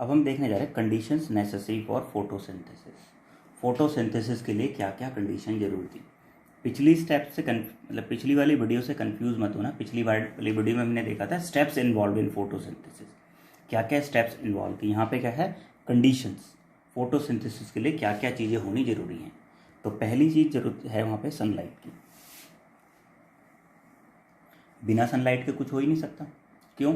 अब हम देखने जा रहे हैं conditions necessary for photosynthesis. Photosynthesis के लिए क्या क्या कंडीशन जरूरी थी। पिछली स्टेप से मतलब पिछली वाली वीडियो से कंफ्यूज मत होना। पिछली वाली वीडियो में हमने देखा था स्टेप्स इन्वॉल्व इन फोटोसिंथेसिस, क्या क्या स्टेप्स इन्वॉल्व थी। यहाँ पे क्या है कंडीशंस, फोटोसिंथेसिस के लिए क्या क्या चीज़ें होनी जरूरी हैं। तो पहली चीज़ जरूरत है वहाँ पे सनलाइट की। बिना सनलाइट के कुछ हो ही नहीं सकता। क्यों?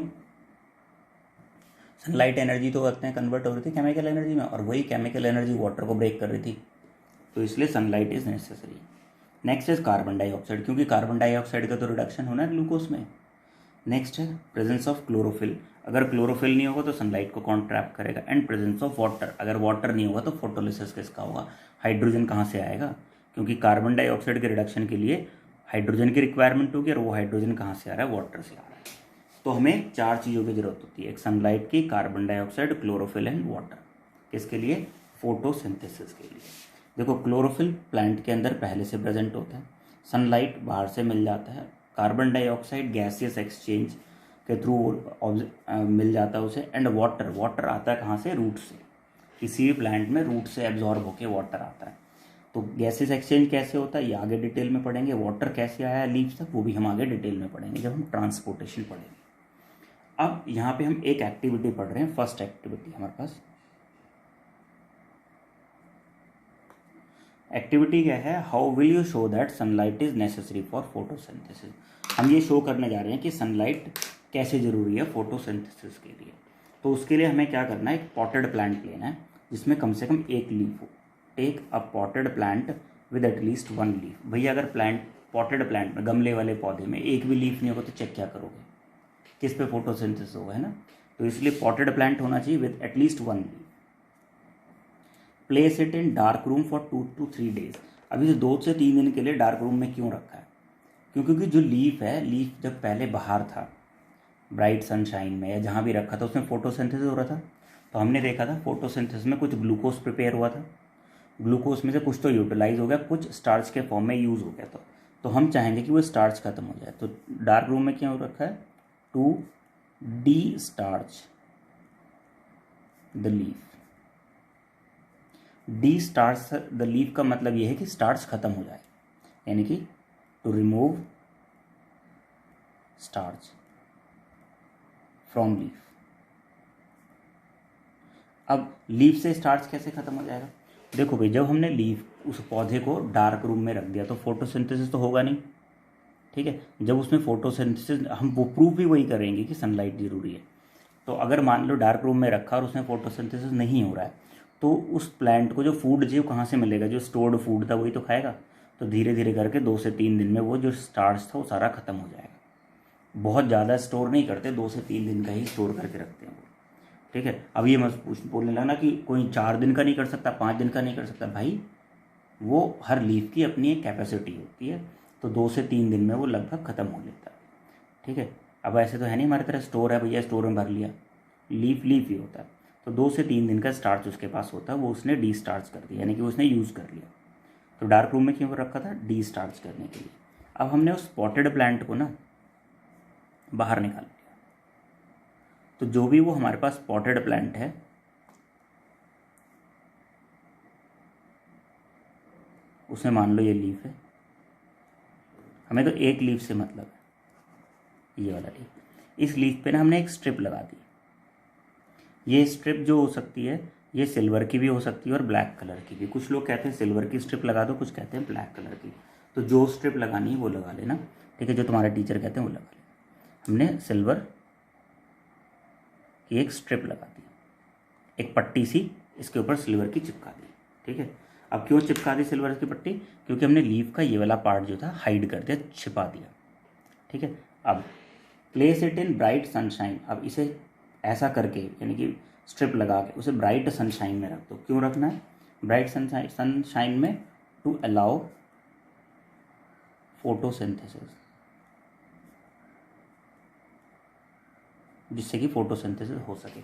सनलाइट एनर्जी तो करते हैं कन्वर्ट हो रही थी केमिकल एनर्जी में, और वही केमिकल एनर्जी वाटर को ब्रेक कर रही थी, तो इसलिए sunlight is necessary. Next is carbon dioxide, क्योंकि कार्बन डाइऑक्साइड का तो रिडक्शन होना है ग्लूकोज में। नेक्स्ट है प्रेजेंस ऑफ क्लोरोफिल, अगर क्लोरोफिल नहीं होगा तो सनलाइट को कौन ट्रैप करेगा। एंड प्रेजेंस ऑफ वाटर, अगर वाटर नहीं होगा तो फोटोलिसिस किसका होगा, हाइड्रोजन कहाँ से आएगा, क्योंकि कार्बन डाइऑक्साइड के रिडक्शन के लिए हाइड्रोजन की रिक्वायरमेंट होगी, और वो हाइड्रोजन कहाँ से आ रहा है, वाटर से आ रहा है। तो हमें चार चीज़ों की जरूरत होती है, एक सनलाइट की, carbon dioxide, chlorophyll and water. किसके लिए? फोटोसिंथेसिस के लिए। देखो क्लोरोफिल प्लांट के अंदर पहले से प्रेजेंट होता है, सनलाइट बाहर से मिल जाता है, कार्बन डाइऑक्साइड गैसियस एक्सचेंज के थ्रू मिल जाता है उसे, एंड वाटर, वाटर आता है कहाँ से, रूट से। किसी भी प्लांट में रूट से एब्जॉर्ब होकर वाटर आता है। तो गैसेस एक्सचेंज कैसे होता है ये आगे डिटेल में पढ़ेंगे। वाटर कैसे आया लीव्स तक वो भी हम आगे डिटेल में पढ़ेंगे जब हम ट्रांसपोर्टेशन पढ़ेंगे। अब यहाँ पे हम एक एक्टिविटी पढ़ रहे हैं। फर्स्ट एक्टिविटी हमारे पास एक्टिविटी क्या है, how will you show that sunlight is necessary for photosynthesis. हम ये शो करने जा रहे हैं कि सनलाइट कैसे जरूरी है फोटोसिंथेसिस के लिए। तो उसके लिए हमें क्या करना है, एक पॉटेड प्लांट लेना है जिसमें कम से कम एक लीफ हो। Take a potted plant with at least one leaf. भैया अगर प्लांट पॉटेड प्लांट में, गमले वाले पौधे में एक भी लीफ नहीं होगा तो चेक क्या करोगे, किस पे फोटोसिंथेसिस होगा, है ना। तो इसलिए पॉटेड प्लांट होना चाहिए with at least one leaf. Place it in dark room for 2 to 3 days। अभी से 2 से 3 दिन के लिए डार्क रूम में क्यों रखा है, क्योंकि जो लीफ है, लीफ जब पहले बाहर था ब्राइट सनशाइन में या जहाँ भी रखा था उसमें फोटोसिंथेसिस हो रहा था। तो हमने देखा था फोटोसिंथेसिस में कुछ ग्लूकोज प्रिपेयर हुआ था, ग्लूकोज में से कुछ तो यूटिलाइज हो गया, कुछ स्टार्च के फॉर्म में यूज़ हो गया था। तो हम चाहेंगे कि वो स्टार्च खत्म हो जाए, तो डार्क रूम में क्यों रखा है, to destarch the leaf. Destarch the leaf का मतलब यह है कि स्टार्च खत्म हो जाए, यानी कि to remove starch from leaf. अब लीफ से स्टार्च कैसे खत्म हो जाएगा, देखो भाई जब हमने लीफ उस पौधे को डार्क रूम में रख दिया तो फोटोसिंथेसिस तो होगा नहीं, ठीक है। जब उसमें फोटोसिंथेसिस, हम वो प्रूफ भी वही करेंगे कि सनलाइट जरूरी है। तो अगर मान लो डार्क रूम में रखा और उसमें फोटोसिंथेसिस नहीं हो रहा है, तो उस प्लांट को जो फूड चाहिए कहाँ से मिलेगा, जो स्टोर्ड फूड था वही तो खाएगा। तो धीरे धीरे करके 2 से 3 दिन में वो जो स्टार्च था वो सारा खत्म हो जाएगा। बहुत ज़्यादा स्टोर नहीं करते, 2 से 3 दिन का ही स्टोर करके रखते हैं वो, ठीक है। अब ये मत बोलने लगना कि कोई 4 दिन का नहीं कर सकता, 5 दिन का नहीं कर सकता। भाई वो हर लीफ की अपनी एक कैपेसिटी होती है, तो 2 से 3 दिन में वो लगभग ख़त्म हो लेता है, ठीक है। अब ऐसे तो है नहीं हमारी तरह स्टोर है भैया स्टोर में भर लिया, लीफ लीफ ही होता है। तो 2 से 3 दिन का स्टार्च उसके पास होता है, वो उसने डी स्टार्च कर दिया, यानी कि उसने यूज़ कर लिया। तो डार्क रूम में क्यों रखा था, डी स्टार्च करने के लिए। अब हमने उस पॉटेड प्लांट को ना बाहर निकाल लिया, तो जो भी वो हमारे पास पॉटेड प्लांट है उसमें मान लो ये लीफ है, हमें तो एक लीफ से मतलब है, ये वाला लीफ। इस लीफ पे ना हमने एक स्ट्रिप लगा दी। ये स्ट्रिप जो हो सकती है ये सिल्वर की भी हो सकती है और ब्लैक कलर की भी। कुछ लोग कहते हैं सिल्वर की स्ट्रिप लगा दो, कुछ कहते हैं ब्लैक कलर की। तो जो स्ट्रिप लगानी है वो लगा लेना, ठीक है, जो तुम्हारे टीचर कहते हैं वो लगा लेना। हमने सिल्वर की एक स्ट्रिप लगा दी, एक पट्टी सी इसके ऊपर सिल्वर की चिपका दी, ठीक है। अब क्यों चिपका दी सिल्वर की पट्टी, क्योंकि हमने लीफ का ये वाला पार्ट जो था हाइड कर दिया, छिपा दिया, ठीक है। अब place it in bright sunshine. अब इसे ऐसा करके यानी कि स्ट्रिप लगा के उसे ब्राइट सनशाइन में रख दो। क्यों रखना है ब्राइट सनशाइन में, टू अलाउ फोटोसिंथेसिस, जिससे कि फोटोसिंथेसिस हो सके।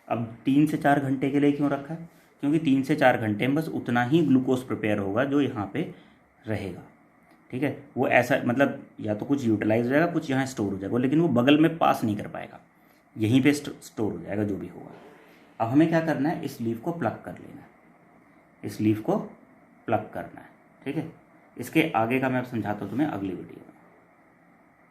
अब 3 से 4 घंटे के लिए क्यों रखा है, क्योंकि 3 से 4 घंटे में बस उतना ही ग्लूकोज प्रिपेयर होगा जो यहाँ पे रहेगा, ठीक है। वो ऐसा मतलब या तो कुछ यूटिलाइज हो जाएगा, कुछ यहाँ स्टोर हो जाएगा, लेकिन वो बगल में पास नहीं कर पाएगा, यहीं पे स्टोर हो जाएगा जो भी होगा। अब हमें क्या करना है, इस लीफ को प्लग कर लेना है, इस लीफ को प्लग करना है, ठीक है। इसके आगे का मैं अब समझाता हूँ तुम्हें अगली वीडियो।